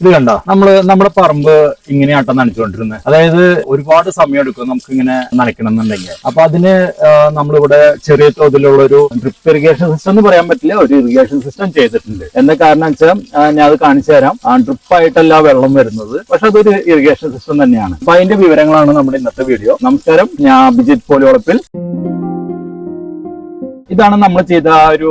ഇത് കണ്ട നമ്മുടെ പറമ്പ് ഇങ്ങനെയാട്ടം നനച്ചുകൊണ്ടിരുന്നത്. അതായത് ഒരുപാട് സമയം എടുക്കും നമുക്ക് ഇങ്ങനെ നനയ്ക്കണം എന്നുണ്ടെങ്കിൽ. അപ്പൊ അതിന് നമ്മളിവിടെ ചെറിയ തോതിലുള്ള ഒരു ഡ്രിപ്പ് ഇറിഗേഷൻ സിസ്റ്റം എന്ന് പറയാൻ പറ്റില്ല, ഒരു ഇറിഗേഷൻ സിസ്റ്റം ചെയ്തിട്ടുണ്ട്. എന്താ കാരണം വെച്ചാൽ ഞാൻ അത് കാണിച്ചു തരാം. ഡ്രിപ്പായിട്ടല്ല വെള്ളം വരുന്നത്, പക്ഷെ അതൊരു ഇറിഗേഷൻ സിസ്റ്റം തന്നെയാണ്. അപ്പൊ അതിന്റെ വിവരങ്ങളാണ് നമ്മുടെ ഇന്നത്തെ വീഡിയോ. നമസ്കാരം, ഞാൻ അഭിജിത്ത് പോളിവളപ്പിൽ. ഇതാണ് നമ്മൾ ചെയ്ത ഒരു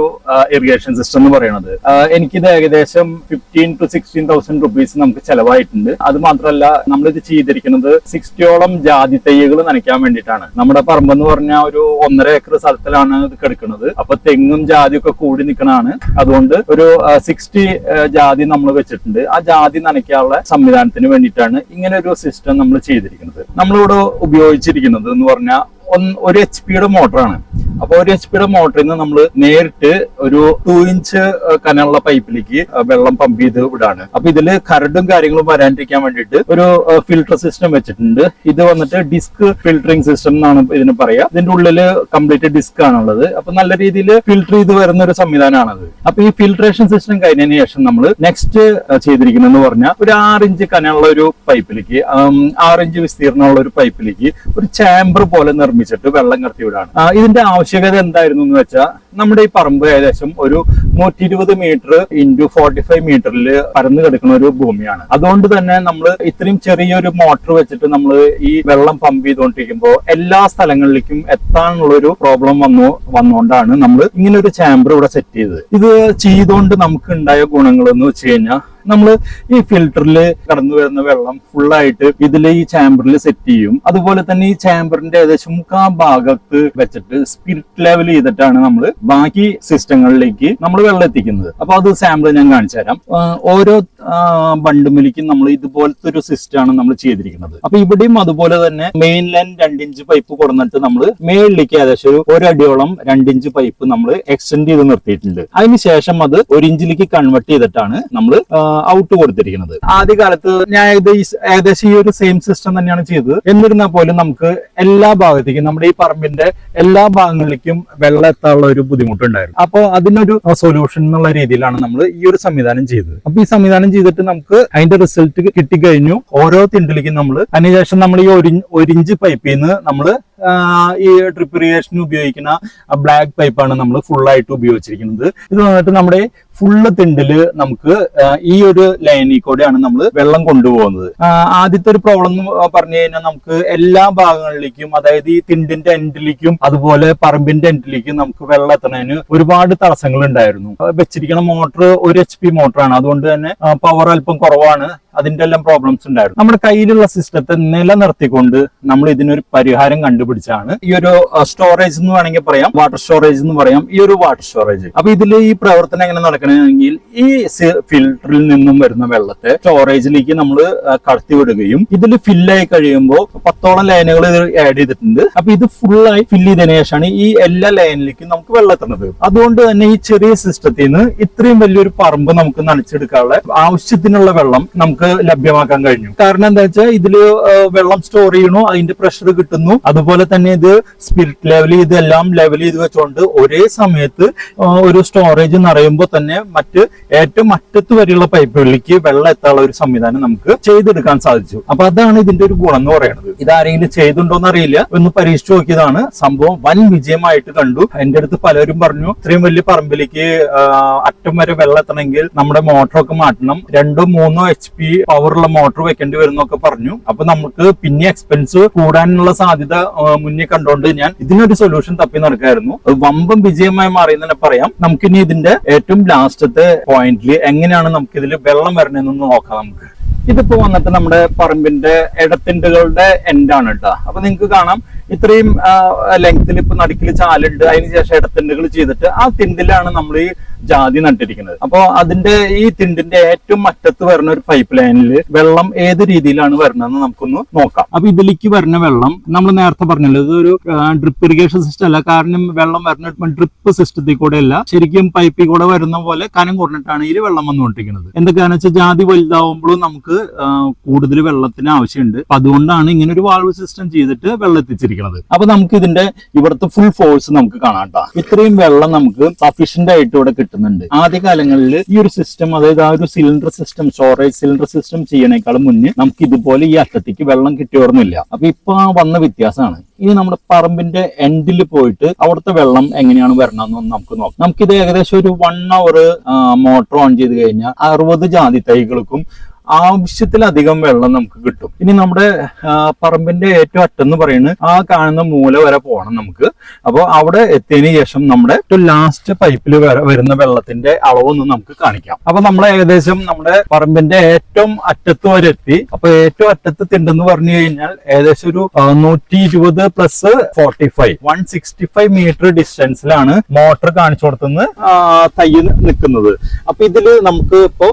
ഇറിഗേഷൻ സിസ്റ്റം എന്ന് പറയുന്നത്. എനിക്കിത് ഏകദേശം 15,000 to 16,000 റുപ്പീസ് നമുക്ക് ചെലവായിട്ടുണ്ട്. അത് മാത്രമല്ല, നമ്മളിത് ചെയ്തിരിക്കുന്നത് 60ഓളം ജാതി തൈകൾ നനയ്ക്കാൻ വേണ്ടിയിട്ടാണ്. നമ്മുടെ പറമ്പെന്ന് പറഞ്ഞാൽ ഒരു 1.5 ഏക്കർ സ്ഥലത്തിലാണ് ഇത് കിടക്കുന്നത്. അപ്പൊ തെങ്ങും ജാതിയൊക്കെ കൂടി നിൽക്കണതാണ്. അതുകൊണ്ട് ഒരു 60 ജാതി നമ്മൾ വെച്ചിട്ടുണ്ട്. ആ ജാതി നനയ്ക്കാനുള്ള സംവിധാനത്തിന് വേണ്ടിയിട്ടാണ് ഇങ്ങനെ ഒരു സിസ്റ്റം നമ്മൾ ചെയ്തിരിക്കുന്നത്. നമ്മളിവിടെ ഉപയോഗിച്ചിരിക്കുന്നത് എന്ന് പറഞ്ഞാൽ ഒരു HP മോട്ടറാണ്. അപ്പൊ ഒരു HP മോട്ടറിൽ നിന്ന് നമ്മൾ നേരിട്ട് ഒരു 2 ഇഞ്ച് കനമുള്ള പൈപ്പിലേക്ക് വെള്ളം പമ്പ് ചെയ്ത് വിടാണ്. അപ്പൊ ഇതില് കരടും കാര്യങ്ങളും വരാണ്ടിരിക്കാൻ വേണ്ടിയിട്ട് ഒരു ഫിൽട്ടർ സിസ്റ്റം വെച്ചിട്ടുണ്ട്. ഇത് വന്നിട്ട് ഡിസ്ക് ഫിൽറ്ററിംഗ് സിസ്റ്റം എന്നാണ് ഇതിന് പറയാ. ഇതിന്റെ ഉള്ളില് കംപ്ലീറ്റ് ഡിസ്ക് ആണുള്ളത്. അപ്പൊ നല്ല രീതിയിൽ ഫിൽട്ടർ ചെയ്ത് വരുന്ന ഒരു സംവിധാനമാണത്. അപ്പൊ ഈ ഫിൽട്രേഷൻ സിസ്റ്റം കഴിഞ്ഞതിന് ശേഷം നമ്മൾ നെക്സ്റ്റ് ചെയ്തിരിക്കുന്നതെന്ന് പറഞ്ഞാൽ ഒരു 6 ഇഞ്ച് കനമുള്ള ഒരു പൈപ്പിലേക്ക് 6 ഇഞ്ച് വിസ്തീർണമുള്ള ഒരു പൈപ്പിലേക്ക് ഒരു ചാമ്പർ പോലെ നിർമ്മിച്ചിട്ട് വെള്ളം കടത്തി വിടാണ്. ഇതിന്റെ ആവശ്യകത എന്തായിരുന്നു എന്ന് വെച്ചാൽ, നമ്മുടെ ഈ പറമ്പ് ഏകദേശം ഒരു 120 മീറ്റർ ഇൻറ്റു 45 മീറ്ററിൽ പരന്നു കിടക്കുന്ന ഒരു ഭൂമിയാണ്. അതുകൊണ്ട് തന്നെ നമ്മൾ ഇത്രയും ചെറിയൊരു മോട്ടർ വെച്ചിട്ട് നമ്മൾ ഈ വെള്ളം പമ്പ് ചെയ്തുകൊണ്ടിരിക്കുമ്പോൾ എല്ലാ സ്ഥലങ്ങളിലേക്കും എത്താനുള്ള ഒരു പ്രോബ്ലം വന്നുകൊണ്ടാണ് നമ്മൾ ഇങ്ങനെ ഒരു ചാമ്പർ ഇവിടെ സെറ്റ് ചെയ്തത്. ഇത് ചെയ്തുകൊണ്ട് നമുക്ക് ഉണ്ടായ ഗുണങ്ങൾ എന്ന് വെച്ച് കഴിഞ്ഞാൽ, നമ്മൾ ഈ ഫിൽറ്ററിൽ കടന്നു വരുന്ന വെള്ളം ഫുള്ളായിട്ട് ഇതിൽ ഈ ചാമ്പറിൽ സെറ്റ് ചെയ്യും. അതുപോലെ തന്നെ ഈ ചാമ്പറിന്റെ ഏകദേശം 3/4 ഭാഗത്ത് വെച്ചിട്ട് സ്പിരിറ്റ് ലെവൽ ചെയ്തിട്ടാണ് നമ്മൾ ബാക്കി സിസ്റ്റങ്ങളിലേക്ക് നമ്മൾ വെള്ളം എത്തിക്കുന്നത്. അപ്പൊ അത് സാമ്പിൾ ഞാൻ കാണിച്ചു തരാം. ഓരോ ബണ്ടുമിലേക്കും നമ്മൾ ഇതുപോലത്തെ ഒരു സിസ്റ്റം ആണ് നമ്മൾ ചെയ്തിരിക്കുന്നത്. അപ്പൊ ഇവിടെയും അതുപോലെ തന്നെ മെയിൻ ലൈൻ 2 ഇഞ്ച് പൈപ്പ് കൊടുത്തിട്ട് നമ്മൾ മേളിലേക്ക് ഏകദേശം 1 അടിയോളം 2 ഇഞ്ച് പൈപ്പ് നമ്മൾ എക്സ്റ്റെൻഡ് ചെയ്ത് നിർത്തിയിട്ടുണ്ട്. അതിനുശേഷം അത് 1 ഇഞ്ചിലേക്ക് കൺവേർട്ട് ചെയ്തിട്ടാണ് നമ്മൾ ഔട്ട് കൊടുത്തിരിക്കുന്നത്. ആദ്യകാലത്ത് ഞാൻ ഏകദേശം ഈ ഒരു സെയിം സിസ്റ്റം തന്നെയാണ് ചെയ്തത്. എന്നിരുന്നാൽ പോലും നമുക്ക് എല്ലാ ഭാഗത്തേക്കും, നമ്മുടെ ഈ പറമ്പിന്റെ എല്ലാ ഭാഗങ്ങളിലേക്കും വെള്ളം എത്താനുള്ള ഒരു ബുദ്ധിമുട്ടുണ്ടായിരുന്നു. അപ്പോൾ അതിനൊരു സൊല്യൂഷൻ എന്നുള്ള രീതിയിലാണ് നമ്മൾ ഈ ഒരു സംവിധാനം ചെയ്തത്. അപ്പൊ ഈ സംവിധാനം ചെയ്തിട്ട് നമുക്ക് അതിന്റെ റിസൾട്ട് കിട്ടിക്കഴിഞ്ഞു. ഓരോ തിണ്ടിലേക്കും നമ്മൾ അതിനുശേഷം നമ്മൾ ഈ 1 ഇഞ്ച് പൈപ്പിൽ നിന്ന് നമ്മൾ ഈ ഡ്രിപ്പ് ഇറിഗേഷന് ഉപയോഗിക്കുന്ന ബ്ലാക്ക് പൈപ്പാണ് നമ്മൾ ഫുള്ളായിട്ട് ഉപയോഗിച്ചിരിക്കുന്നത്. ഇത് വന്നിട്ട് നമ്മുടെ ഫുള്ള് തിണ്ടില് നമുക്ക് ഈ ഒരു ലൈനിൽ കൂടെയാണ് നമ്മൾ വെള്ളം കൊണ്ടുപോകുന്നത്. ആദ്യത്തെ ഒരു പ്രോബ്ലം എന്ന് പറഞ്ഞു കഴിഞ്ഞാൽ, നമുക്ക് എല്ലാ ഭാഗങ്ങളിലേക്കും, അതായത് ഈ തിണ്ടിന്റെ എൻഡിലേക്കും അതുപോലെ പറമ്പിന്റെ എൻഡിലേക്കും നമുക്ക് വെള്ളം എത്തുന്നതിന് ഒരുപാട് തടസ്സങ്ങൾ ഉണ്ടായിരുന്നു. വെച്ചിരിക്കുന്ന മോട്ടർ ഒരു HP മോട്ടറാണ്. അതുകൊണ്ട് തന്നെ പവർ അല്പം കുറവാണ്. അതിന്റെ എല്ലാം പ്രോബ്ലംസ് ഉണ്ടായിരുന്നു. നമ്മുടെ കയ്യിലുള്ള സിസ്റ്റത്തെ നിലനിർത്തിക്കൊണ്ട് നമ്മൾ ഇതിനൊരു പരിഹാരം കണ്ടുപിടിച്ചാണ് ഈ ഒരു സ്റ്റോറേജ് എന്ന് വേണമെങ്കിൽ പറയാം, വാട്ടർ സ്റ്റോറേജ് എന്ന് പറയാം, ഈ ഒരു വാട്ടർ സ്റ്റോറേജ്. അപ്പൊ ഇതിൽ ഈ പ്രവർത്തനം എങ്ങനെ നടക്കണമെങ്കിൽ, ഈ ഫിൽറ്ററിൽ നിന്നും വരുന്ന വെള്ളത്തെ സ്റ്റോറേജിലേക്ക് നമ്മൾ കടത്തി വിടുകയും ഇതിൽ ഫില്ലായി കഴിയുമ്പോൾ 10ഓളം ലൈനുകൾ ആഡ് ചെയ്തിട്ടുണ്ട്. അപ്പൊ ഇത് ഫുള്ളായി ഫില്ല് ചെയ്തതിനു ശേഷമാണ് ഈ എല്ലാ ലൈനിലേക്കും നമുക്ക് വെള്ളം എത്തുന്നത്. അതുകൊണ്ട് തന്നെ ഈ ചെറിയ സിസ്റ്റത്തിൽ നിന്ന് ഇത്രയും വലിയൊരു പറമ്പ് നമുക്ക് നനച്ചെടുക്കാനുള്ള ആവശ്യത്തിനുള്ള വെള്ളം നമുക്ക് ലഭ്യമാക്കാൻ കഴിഞ്ഞു. കാരണം എന്താ വെച്ചാൽ, ഇതില് വെള്ളം സ്റ്റോർ ചെയ്യണു, അതിന്റെ പ്രഷർ കിട്ടുന്നു. അതുപോലെ തന്നെ ഇത് സ്പിരിറ്റ് ലെവൽ ഇതെല്ലാം ലെവൽ ചെയ്ത് വെച്ചുകൊണ്ട് ഒരേ സമയത്ത് ഒരു സ്റ്റോറേജ് നിറയുമ്പോൾ തന്നെ മറ്റ് ഏറ്റവും അറ്റത്ത് വരെയുള്ള പൈപ്പുകളിലേക്ക് വെള്ളം എത്താനുള്ള ഒരു സംവിധാനം നമുക്ക് ചെയ്തെടുക്കാൻ സാധിച്ചു. അപ്പൊ അതാണ് ഇതിന്റെ ഒരു ഗുണം എന്ന് പറയുന്നത്. ഇതാരെങ്കിലും ചെയ്തുണ്ടോന്ന് അറിയില്ല, ഒന്ന് പരീക്ഷിച്ചു നോക്കിയതാണ്. സംഭവം വൻ വിജയമായിട്ട് കണ്ടു. എന്റെ അടുത്ത് പലരും പറഞ്ഞു, ഇത്രയും വലിയ പറമ്പിലേക്ക് അറ്റം വരെ വെള്ളം എത്തണമെങ്കിൽ നമ്മുടെ മോട്ടറൊക്കെ മാറ്റണം, 2-3 HP പവറുള്ള മോട്ടോർ വെക്കേണ്ടി വരുന്നൊക്കെ പറഞ്ഞു. അപ്പൊ നമുക്ക് പിന്നെ എക്സ്പെൻസ് കൂടാനുള്ള സാധ്യത മുന്നേ കണ്ടുകൊണ്ട് ഞാൻ ഇതിനൊരു സൊല്യൂഷൻ തപ്പി നടക്കായിരുന്നു. അത് വമ്പം വിജയമായി മാറിയെന്ന് തന്നെ പറയാം. നമുക്കിനി ഇതിന്റെ ഏറ്റവും ലാസ്റ്റത്തെ പോയിന്റിൽ എങ്ങനെയാണ് നമുക്ക് ഇതിൽ വെള്ളം വരണമെന്ന് നോക്കാം. നമുക്ക് ഇതിപ്പോ വന്നിട്ട് നമ്മുടെ പറമ്പിന്റെ ഇടത്തിണ്ടുകളുടെ എൻഡാണ് കേട്ടോ. അപ്പൊ നിങ്ങൾക്ക് കാണാം, ഇത്രയും ലെങ്ത്തിൽ ഇപ്പൊ നടുക്കിൽ ചാലുണ്ട്. അതിനുശേഷം ഇടത്തിണ്ടുകൾ ചെയ്തിട്ട് ആ തിണ്ടിലാണ് നമ്മൾ ഈ ജാതി നട്ടിരിക്കുന്നത്. അപ്പൊ അതിന്റെ ഈ തിണ്ടിന്റെ ഏറ്റവും അറ്റത്ത് വരുന്ന ഒരു പൈപ്പ് ലൈനിൽ വെള്ളം ഏത് രീതിയിലാണ് വരുന്നതെന്ന് നമുക്കൊന്ന് നോക്കാം. അപ്പൊ ഇതിലേക്ക് വരുന്ന വെള്ളം നമ്മൾ നേരത്തെ പറഞ്ഞല്ലോ, ഇതൊരു ഡ്രിപ്പ് ഇറിഗേഷൻ സിസ്റ്റം അല്ല. കാരണം വെള്ളം വരുന്ന ഡ്രിപ്പ് സിസ്റ്റത്തിൽ കൂടെ അല്ല, ശരിക്കും പൈപ്പിൽ കൂടെ വരുന്ന പോലെ കനം കുറഞ്ഞിട്ടാണ് ഈ വെള്ളം വന്നുകൊണ്ടിരിക്കുന്നത്. എന്തൊക്കെയാണെന്ന് വെച്ചാൽ, ജാതി വലുതാവുമ്പോഴും നമുക്ക് കൂടുതൽ വെള്ളത്തിന് ആവശ്യമുണ്ട്. അപ്പൊ അതുകൊണ്ടാണ് ഇങ്ങനെ ഒരു വാൾവ് സിസ്റ്റം ചെയ്തിട്ട് വെള്ളം എത്തിച്ചിരിക്കുന്നത്. അപ്പൊ നമുക്ക് ഇതിന്റെ ഇവിടുത്തെ ഫുൾ ഫോഴ്സ് നമുക്ക് കാണാം. ഇത്രയും വെള്ളം നമുക്ക് സഫീഷ്യന്റ് ആയിട്ട് ഇവിടെ കിട്ടും. കിട്ടുന്നുണ്ട്. ആദ്യ കാലങ്ങളിൽ ഈ ഒരു സിസ്റ്റം, അതായത് ആ ഒരു cylinder system, storage cylinder system ചെയ്യണേക്കാളും മുന്നേ നമുക്ക് ഇതുപോലെ ഈ അറ്റത്തേക്ക് വെള്ളം കിട്ടിയോർന്നില്ല. അപ്പൊ ഇപ്പൊ വന്ന വ്യത്യാസമാണ്. ഇനി നമ്മുടെ പറമ്പിന്റെ എൻഡിൽ പോയിട്ട് അവിടുത്തെ വെള്ളം എങ്ങനെയാണ് വരണമെന്ന് നമുക്ക് നോക്കാം. നമുക്കിത് ഏകദേശം ഒരു 1 hour മോട്ടോർ ഓൺ ചെയ്ത് കഴിഞ്ഞാൽ 60 ജാതി തൈകൾക്കും ആവശ്യത്തിലധികം വെള്ളം നമുക്ക് കിട്ടും. ഇനി നമ്മുടെ പറമ്പിന്റെ ഏറ്റവും അറ്റെന്ന് പറയുന്നത് ആ കാണുന്ന മൂല വരെ പോകണം നമുക്ക്. അപ്പോൾ അവിടെ എത്തിയതിനു ശേഷം നമ്മുടെ ഏറ്റവും ലാസ്റ്റ് പൈപ്പിൽ വരുന്ന വെള്ളത്തിന്റെ അളവൊന്നും നമുക്ക് കാണിക്കാം. അപ്പൊ നമ്മൾ ഏകദേശം നമ്മുടെ പറമ്പിന്റെ ഏറ്റവും അറ്റത്ത് വരെ എത്തി. അപ്പൊ ഏറ്റവും അറ്റത്ത് തിണ്ടെന്ന് പറഞ്ഞു കഴിഞ്ഞാൽ ഏകദേശം ഒരു 120 + 45 165 മീറ്റർ ഡിസ്റ്റൻസിലാണ് മോട്ടർ കാണിച്ചു കൊടുത്തുനിന്ന് തൈ നിൽക്കുന്നത്. അപ്പൊ ഇതില് നമുക്ക് ഇപ്പോ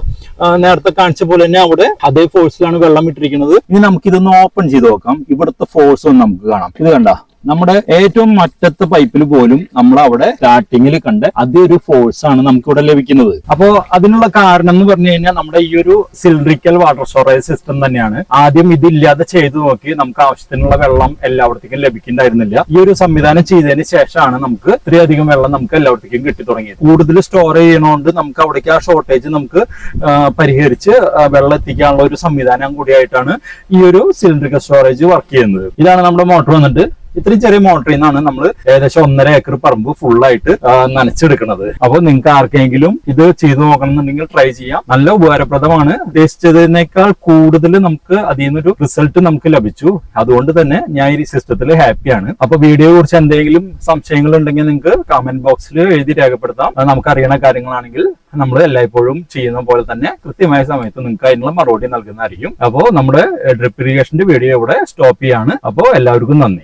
നേരത്തെ കാണിച്ച പോലെ തന്നെ അവിടെ അതേ ഫോഴ്സിലാണ് വെള്ളം ഇട്ടിരിക്കുന്നത്. ഇനി നമുക്ക് ഇതൊന്ന് ഓപ്പൺ ചെയ്ത് നോക്കാം. ഇവിടുത്തെ ഫോഴ്സ് ഒന്ന് നമുക്ക് കാണാം. ഇത് കണ്ട, നമ്മുടെ ഏറ്റവും മറ്റത്തെ പൈപ്പിൽ പോലും നമ്മൾ അവിടെ സ്റ്റാർട്ടിങ്ങിൽ കണ്ട അതേ ഒരു ഫോഴ്സ് ആണ് നമുക്ക് ഇവിടെ ലഭിക്കുന്നത്. അപ്പോ അതിനുള്ള കാരണം എന്ന് പറഞ്ഞു കഴിഞ്ഞാൽ നമ്മുടെ ഈ ഒരു സിലിണ്ടറിക്കൽ വാട്ടർ സ്റ്റോറേജ് സിസ്റ്റം തന്നെയാണ്. ആദ്യം ഇതില്ലാതെ ചെയ്തു നോക്കി നമുക്ക് ആവശ്യത്തിനുള്ള വെള്ളം എല്ലായിടത്തേക്കും ലഭിക്കുന്നുണ്ടായിരുന്നില്ല. ഈ ഒരു സംവിധാനം ചെയ്തതിന് ശേഷമാണ് നമുക്ക് ഇത്രയധികം വെള്ളം നമുക്ക് എല്ലായിടത്തേക്കും കിട്ടി തുടങ്ങിയത്. കൂടുതൽ സ്റ്റോർ ചെയ്യണോണ്ട് നമുക്ക് അവിടേക്ക് ആ ഷോർട്ടേജ് നമുക്ക് പരിഹരിച്ച് വെള്ളം എത്തിക്കാനുള്ള ഒരു സംവിധാനം കൂടിയായിട്ടാണ് ഈ ഒരു സിലിണ്ടറിക്കൽ സ്റ്റോറേജ് വർക്ക് ചെയ്യുന്നത്. ഇതാണ് നമ്മുടെ മോട്ടർ വന്നിട്ട്. ഇത്രയും ചെറിയ മോട്ടറിൽ നിന്നാണ് നമ്മൾ ഏകദേശം 1.5 ഏക്കർ പറമ്പ് ഫുള്ളായിട്ട് നനച്ചെടുക്കുന്നത്. അപ്പോൾ നിങ്ങൾക്ക് ആർക്കെങ്കിലും ഇത് ചെയ്തു നോക്കണം എന്നുണ്ടെങ്കിൽ ട്രൈ ചെയ്യാം. നല്ല ഉപകാരപ്രദമാണ്. ഉദ്ദേശിച്ചതിനേക്കാൾ കൂടുതൽ നമുക്ക് അതിൽ നിന്നൊരു റിസൾട്ട് നമുക്ക് ലഭിച്ചു. അതുകൊണ്ട് തന്നെ ഞാൻ ഈ സിസ്റ്റത്തിൽ ഹാപ്പിയാണ്. അപ്പൊ വീഡിയോയെ കുറിച്ച് എന്തെങ്കിലും സംശയങ്ങൾ ഉണ്ടെങ്കിൽ നിങ്ങൾക്ക് കമന്റ് ബോക്സിൽ എഴുതി രേഖപ്പെടുത്താം. നമുക്ക് അറിയണ കാര്യങ്ങളാണെങ്കിൽ നമ്മൾ എല്ലായ്പ്പോഴും ചെയ്യുന്ന പോലെ തന്നെ കൃത്യമായ സമയത്ത് നിങ്ങൾക്ക് അതിനുള്ള മറുപടി നൽകുന്നതായിരിക്കും. അപ്പോൾ നമ്മുടെ ഡ്രിപ്പ് ഇറിഗേഷന്റെ വീഡിയോ ഇവിടെ സ്റ്റോപ്പ് ചെയ്യാണ്. അപ്പോൾ എല്ലാവർക്കും നന്ദി.